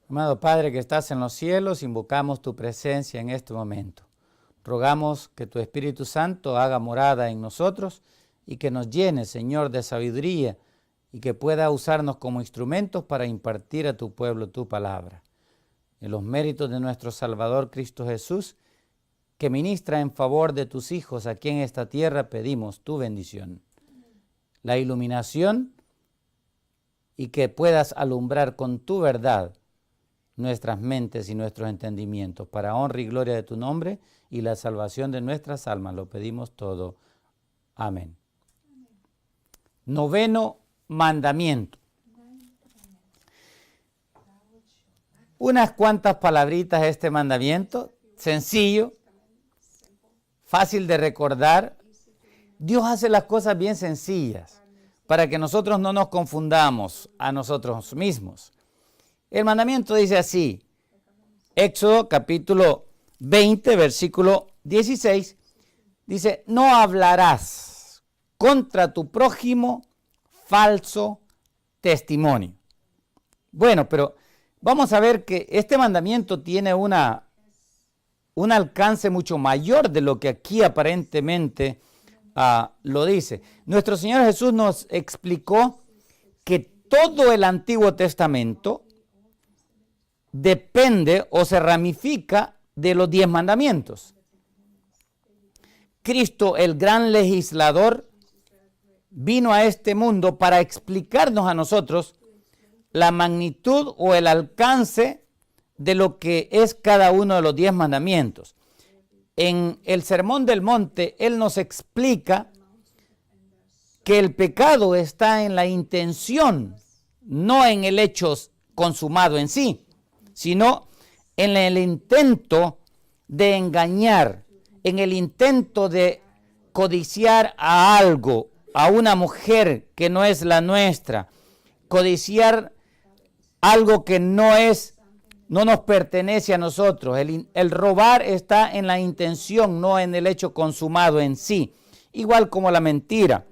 Amado Padre que estás en los cielos, invocamos tu presencia en este momento. Rogamos que tu Espíritu Santo haga morada en nosotros y que nos llene, Señor, de sabiduría y que pueda usarnos como instrumentos para impartir a tu pueblo tu palabra. En los méritos de nuestro Salvador Cristo Jesús, que ministra en favor de tus hijos aquí en esta tierra, pedimos tu bendición. La iluminación y que puedas alumbrar con tu verdad nuestras mentes y nuestros entendimientos, para honra y gloria de tu nombre y la salvación de nuestras almas. Lo pedimos todo. Amén. Noveno mandamiento. Unas cuantas palabritas este mandamiento, sencillo, fácil de recordar. Dios hace las cosas bien sencillas para que nosotros no nos confundamos a nosotros mismos. El mandamiento dice así, Éxodo capítulo 20, versículo 16, dice, no hablarás contra tu prójimo falso testimonio. Bueno, pero vamos a ver que este mandamiento tiene un alcance mucho mayor de lo que aquí aparentemente lo dice. Nuestro Señor Jesús nos explicó que todo el Antiguo Testamento depende o se ramifica de los 10 mandamientos. Cristo, el gran legislador, vino a este mundo para explicarnos a nosotros la magnitud o el alcance de lo que es cada uno de los 10 mandamientos. En el Sermón del Monte, Él nos explica que el pecado está en la intención, no en el hecho consumado en sí, sino en el intento de engañar, en el intento de codiciar a algo, a una mujer que no es la nuestra, codiciar algo que no nos pertenece a nosotros. El robar está en la intención, no en el hecho consumado en sí, igual como la mentira.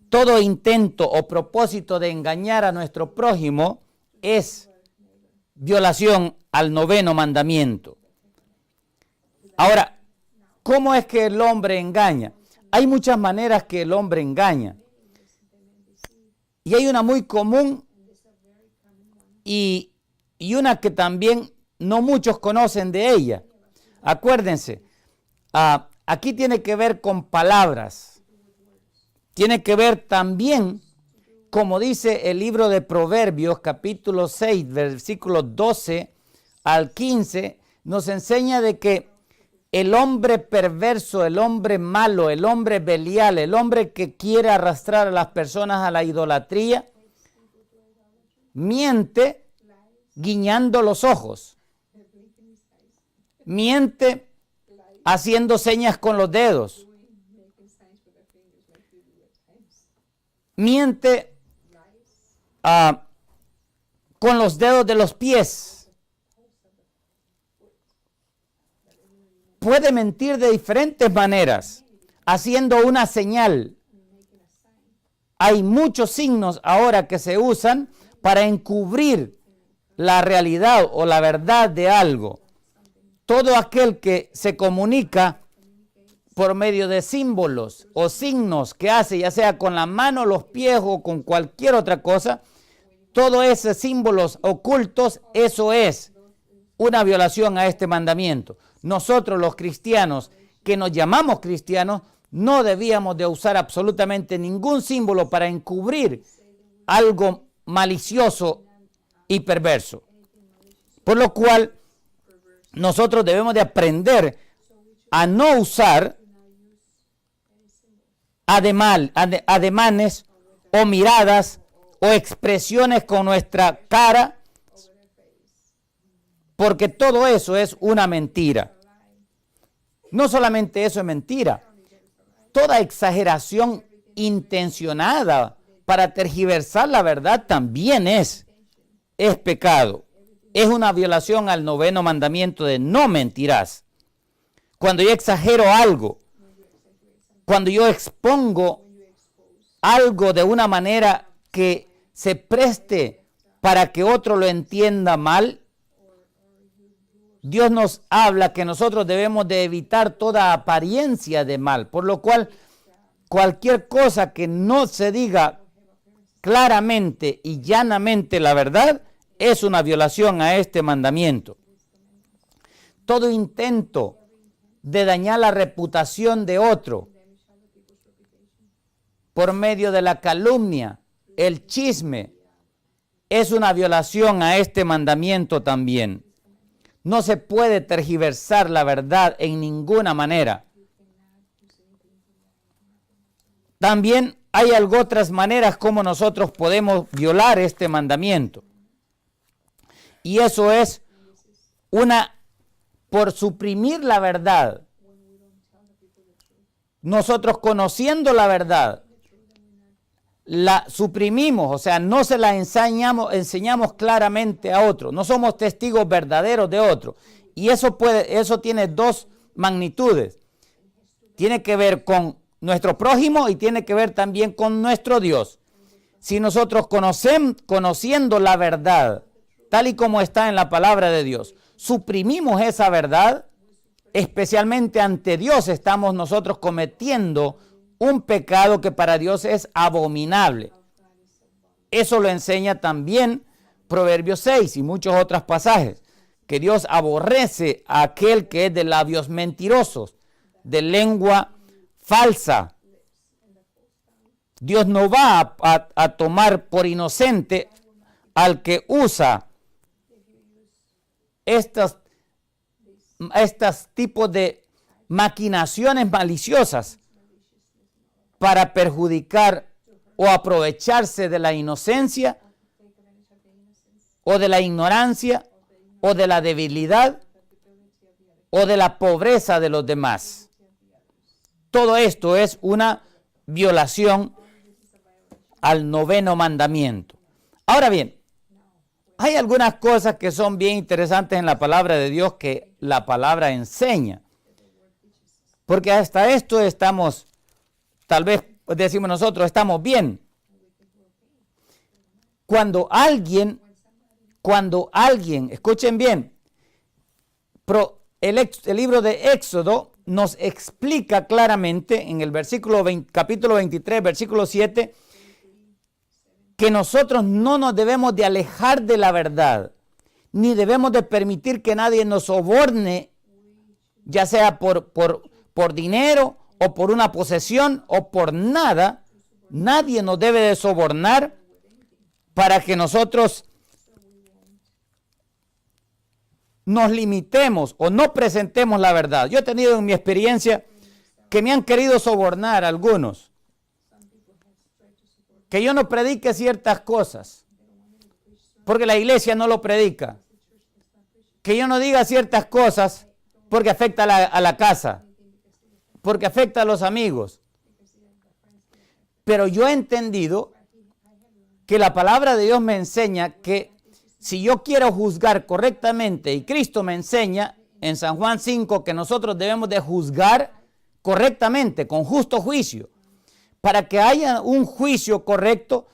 Todo intento o propósito de engañar a nuestro prójimo es violación al noveno mandamiento. Ahora, ¿cómo es que el hombre engaña? Hay muchas maneras que el hombre engaña. Y hay una muy común y una que también no muchos conocen de ella. Acuérdense, aquí tiene que ver con palabras. Tiene que ver también, como dice el libro de Proverbios, capítulo 6, versículos 12 al 15, nos enseña de que el hombre perverso, el hombre malo, el hombre belial, el hombre que quiere arrastrar a las personas a la idolatría, miente guiñando los ojos, miente haciendo señas con los dedos, miente con los dedos de los pies. Puede mentir de diferentes maneras, haciendo una señal. Hay muchos signos ahora que se usan para encubrir la realidad o la verdad de algo. Todo aquel que se comunica por medio de símbolos o signos que hace, ya sea con la mano, los pies o con cualquier otra cosa, todos esos símbolos ocultos, eso es una violación a este mandamiento. Nosotros los cristianos, que nos llamamos cristianos, no debíamos de usar absolutamente ningún símbolo para encubrir algo malicioso y perverso. Por lo cual, nosotros debemos de aprender a no usar ademanes o miradas o expresiones con nuestra cara, porque todo eso es una mentira. No solamente eso es mentira, toda exageración intencionada para tergiversar la verdad también es pecado. Es una violación al noveno mandamiento de no mentirás. Cuando yo exagero algo, cuando yo expongo algo de una manera que se preste para que otro lo entienda mal. Dios nos habla que nosotros debemos de evitar toda apariencia de mal, por lo cual cualquier cosa que no se diga claramente y llanamente la verdad es una violación a este mandamiento. Todo intento de dañar la reputación de otro por medio de la calumnia, el chisme, es una violación a este mandamiento también. No se puede tergiversar la verdad en ninguna manera. También hay otras maneras como nosotros podemos violar este mandamiento. Y eso es por suprimir la verdad. Nosotros conociendo la verdad, la suprimimos, o sea, no se la enseñamos claramente a otro. No somos testigos verdaderos de otro. Y eso tiene dos magnitudes. Tiene que ver con nuestro prójimo y tiene que ver también con nuestro Dios. Si nosotros conociendo la verdad, tal y como está en la palabra de Dios, suprimimos esa verdad, especialmente ante Dios, estamos nosotros cometiendo un pecado que para Dios es abominable. Eso lo enseña también Proverbios 6 y muchos otros pasajes, que Dios aborrece a aquel que es de labios mentirosos, de lengua falsa. Dios no va a tomar por inocente al que usa estos tipos de maquinaciones maliciosas para perjudicar o aprovecharse de la inocencia o de la ignorancia o de la debilidad o de la pobreza de los demás. Todo esto es una violación al noveno mandamiento. Ahora bien, hay algunas cosas que son bien interesantes en la palabra de Dios que la palabra enseña. Porque hasta esto estamos, tal vez decimos nosotros, estamos bien. Cuando alguien, escuchen bien, el libro de Éxodo nos explica claramente en el capítulo 23, versículo 7, que nosotros no nos debemos de alejar de la verdad, ni debemos de permitir que nadie nos soborne, ya sea por dinero o por una posesión o por nada. Nadie nos debe de sobornar para que nosotros nos limitemos o no presentemos la verdad. Yo he tenido en mi experiencia que me han querido sobornar algunos, que yo no predique ciertas cosas, porque la iglesia no lo predica, que yo no diga ciertas cosas porque afecta a la casa, porque afecta a los amigos. Pero yo he entendido que la palabra de Dios me enseña que si yo quiero juzgar correctamente, y Cristo me enseña en San Juan 5 que nosotros debemos de juzgar correctamente, con justo juicio, para que haya un juicio correcto.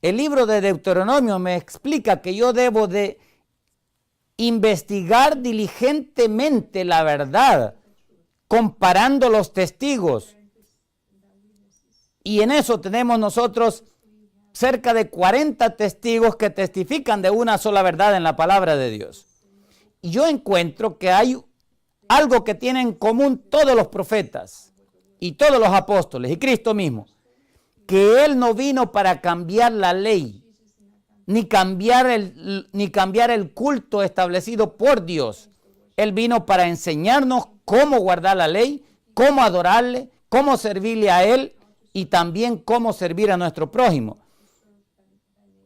El libro de Deuteronomio me explica que yo debo de investigar diligentemente la verdad, comparando los testigos. Y en eso tenemos nosotros cerca de 40 testigos que testifican de una sola verdad en la palabra de Dios. Y yo encuentro que hay algo que tienen en común todos los profetas y todos los apóstoles y Cristo mismo, que Él no vino para cambiar la ley, ni cambiar el culto establecido por Dios. Él vino para enseñarnos cómo guardar la ley, cómo adorarle, cómo servirle a Él y también cómo servir a nuestro prójimo.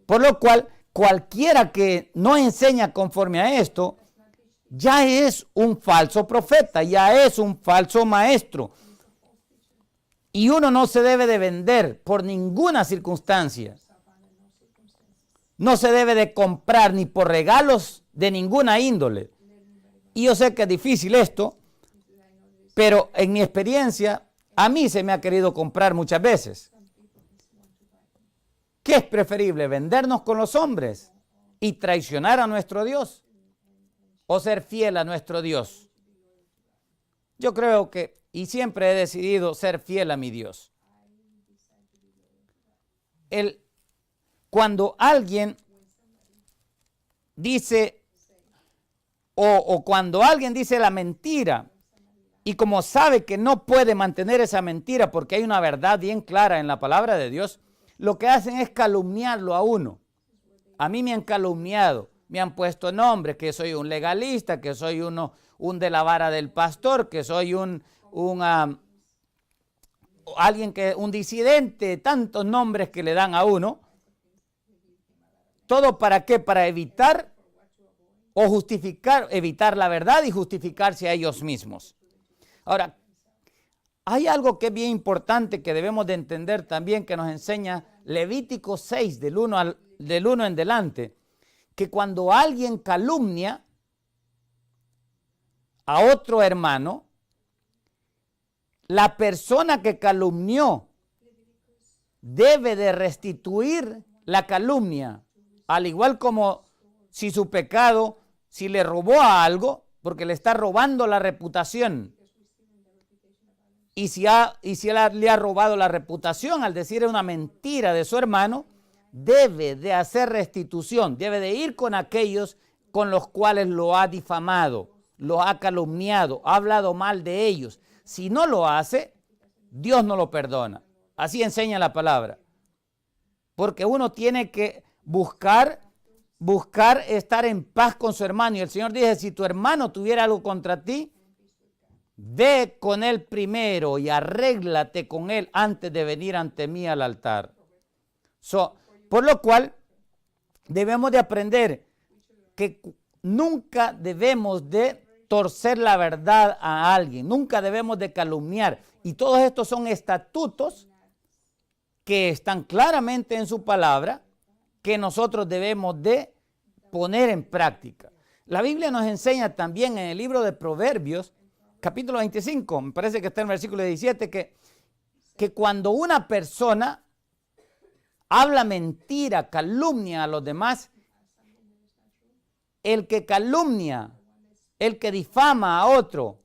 Por lo cual, cualquiera que no enseña conforme a esto, ya es un falso profeta, ya es un falso maestro. Y uno no se debe de vender por ninguna circunstancia. No se debe de comprar ni por regalos de ninguna índole. Y yo sé que es difícil esto, pero en mi experiencia, a mí se me ha querido comprar muchas veces. ¿Qué es preferible? ¿Vendernos con los hombres y traicionar a nuestro Dios o ser fiel a nuestro Dios? Yo creo que, y siempre he decidido ser fiel a mi Dios. Cuando alguien dice, o cuando alguien dice la mentira, y como sabe que no puede mantener esa mentira porque hay una verdad bien clara en la palabra de Dios, lo que hacen es calumniarlo a uno. A mí me han calumniado, me han puesto nombres, que soy un legalista, que soy un de la vara del pastor, que soy alguien un disidente, tantos nombres que le dan a uno. ¿Todo para qué? Para evitar o justificar, evitar la verdad y justificarse a ellos mismos. Ahora, hay algo que es bien importante que debemos de entender también, que nos enseña Levítico 6, del 1 en adelante, que cuando alguien calumnia a otro hermano, la persona que calumnió debe de restituir la calumnia, al igual como si su pecado, si le robó a algo, porque le está robando la reputación. Y si él le ha robado la reputación al decir una mentira de su hermano, debe de hacer restitución, debe de ir con aquellos con los cuales lo ha difamado, lo ha calumniado, ha hablado mal de ellos. Si no lo hace, Dios no lo perdona. Así enseña la palabra. Porque uno tiene que buscar estar en paz con su hermano. Y el Señor dice, si tu hermano tuviera algo contra ti, ve con él primero y arréglate con él antes de venir ante mí al altar. Por lo cual, debemos de aprender que nunca debemos de torcer la verdad a alguien, nunca debemos de calumniar. Y todos estos son estatutos que están claramente en su palabra, que nosotros debemos de poner en práctica. La Biblia nos enseña también en el libro de Proverbios, capítulo 25, me parece que está en el versículo 17, que cuando una persona habla mentira, calumnia a los demás, el que calumnia, el que difama a otro,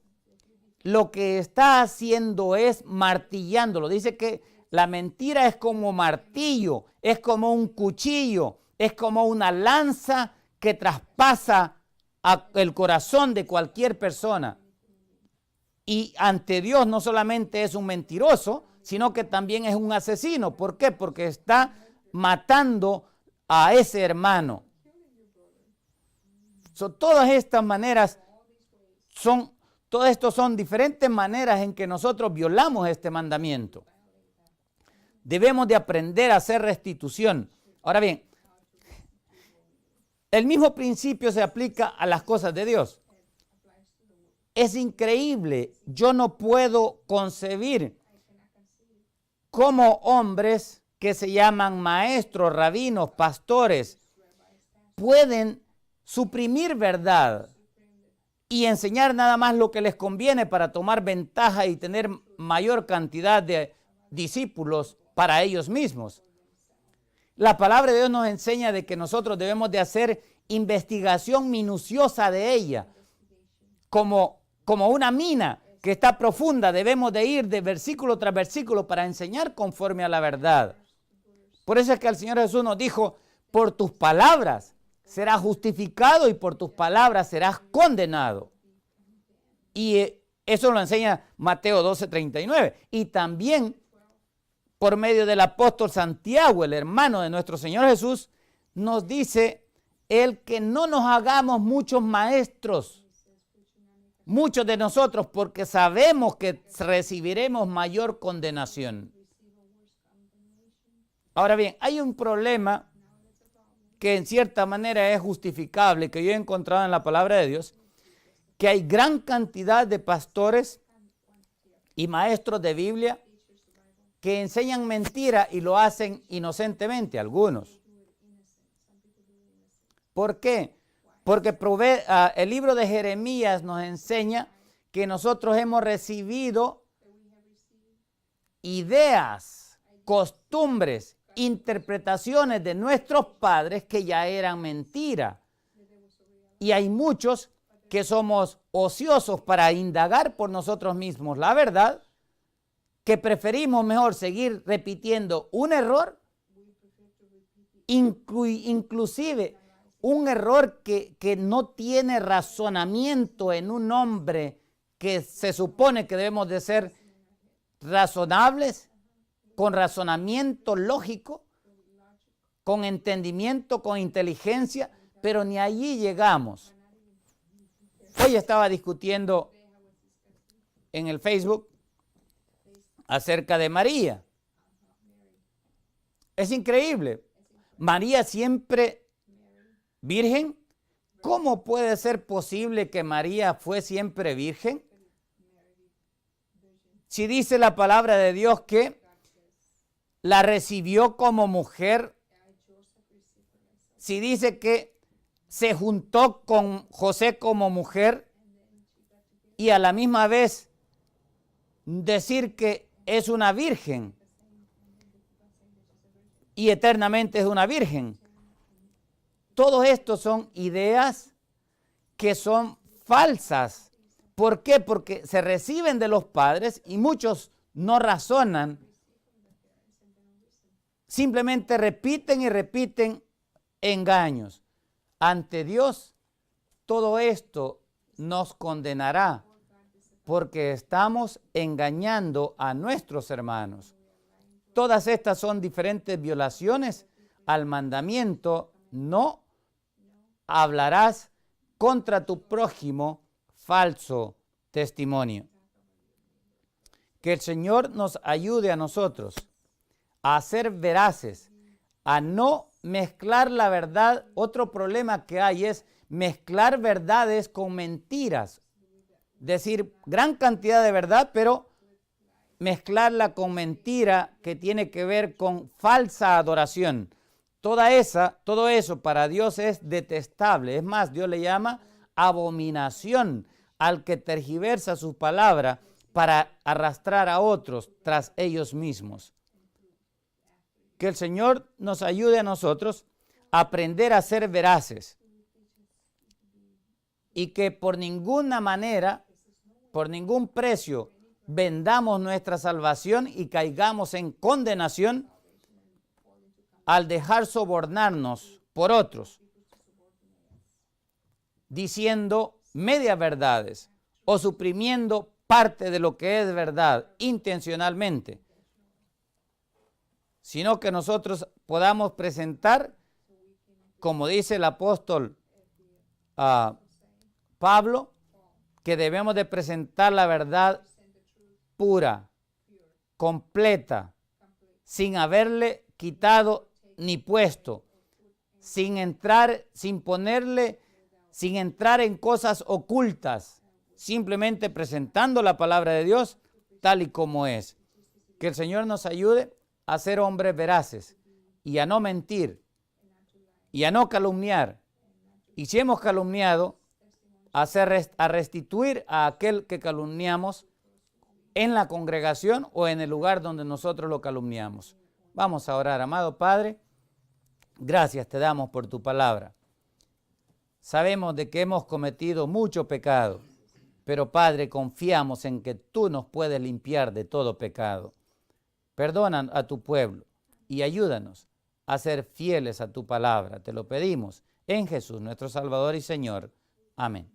lo que está haciendo es martillándolo. Dice que la mentira es como martillo, es como un cuchillo, es como una lanza que traspasa el corazón de cualquier persona. Y ante Dios no solamente es un mentiroso, sino que también es un asesino. ¿Por qué? Porque está matando a ese hermano. Todas estas maneras todas estas son diferentes maneras en que nosotros violamos este mandamiento. Debemos de aprender a hacer restitución. Ahora bien, el mismo principio se aplica a las cosas de Dios. Es increíble, yo no puedo concebir cómo hombres que se llaman maestros, rabinos, pastores, pueden suprimir verdad y enseñar nada más lo que les conviene para tomar ventaja y tener mayor cantidad de discípulos para ellos mismos. La palabra de Dios nos enseña de que nosotros debemos de hacer investigación minuciosa de ella, como una mina que está profunda. Debemos de ir de versículo tras versículo para enseñar conforme a la verdad. Por eso es que el Señor Jesús nos dijo, por tus palabras serás justificado y por tus palabras serás condenado. Y eso lo enseña Mateo 12:39. Y también por medio del apóstol Santiago, el hermano de nuestro Señor Jesús, nos dice el que no nos hagamos muchos maestros, muchos de nosotros, porque sabemos que recibiremos mayor condenación. Ahora bien, hay un problema que en cierta manera es justificable, que yo he encontrado en la palabra de Dios, que hay gran cantidad de pastores y maestros de Biblia que enseñan mentira y lo hacen inocentemente, algunos. ¿Por qué? Porque el libro de Jeremías nos enseña que nosotros hemos recibido ideas, costumbres interpretaciones de nuestros padres que ya eran mentira. Y hay muchos que somos ociosos para indagar por nosotros mismos la verdad, que preferimos mejor seguir repitiendo un error, inclusive un error que no tiene razonamiento en un hombre que se supone que debemos de ser razonables, con razonamiento lógico, con entendimiento, con inteligencia, pero ni allí llegamos. Hoy estaba discutiendo en el Facebook acerca de María. Es increíble. María siempre virgen. ¿Cómo puede ser posible que María fue siempre virgen? Si dice la palabra de Dios que la recibió como mujer, si dice que se juntó con José como mujer y a la misma vez decir que es una virgen y eternamente es una virgen. Todos estos son ideas que son falsas. ¿Por qué? Porque se reciben de los padres y muchos no razonan. Simplemente repiten y repiten engaños. Ante Dios, todo esto nos condenará porque estamos engañando a nuestros hermanos. Todas estas son diferentes violaciones al mandamiento: no hablarás contra tu prójimo falso testimonio. Que el Señor nos ayude a nosotros a ser veraces, a no mezclar la verdad. Otro problema que hay es mezclar verdades con mentiras. Decir gran cantidad de verdad, pero mezclarla con mentira que tiene que ver con falsa adoración. Todo eso para Dios es detestable. Es más, Dios le llama abominación al que tergiversa su palabra para arrastrar a otros tras ellos mismos. Que el Señor nos ayude a nosotros a aprender a ser veraces y que por ninguna manera, por ningún precio, vendamos nuestra salvación y caigamos en condenación al dejar sobornarnos por otros, diciendo medias verdades o suprimiendo parte de lo que es verdad intencionalmente, sino que nosotros podamos presentar, como dice el apóstol Pablo, que debemos de presentar la verdad pura, completa, sin haberle quitado ni puesto, sin entrar en cosas ocultas, simplemente presentando la palabra de Dios tal y como es. Que el Señor nos ayude a ser hombres veraces y a no mentir y a no calumniar. Y si hemos calumniado, a restituir a aquel que calumniamos en la congregación o en el lugar donde nosotros lo calumniamos. Vamos a orar. Amado Padre, gracias te damos por tu palabra. Sabemos de que hemos cometido mucho pecado, pero Padre, confiamos en que tú nos puedes limpiar de todo pecado. Perdona a tu pueblo y ayúdanos a ser fieles a tu palabra. Te lo pedimos en Jesús, nuestro Salvador y Señor. Amén.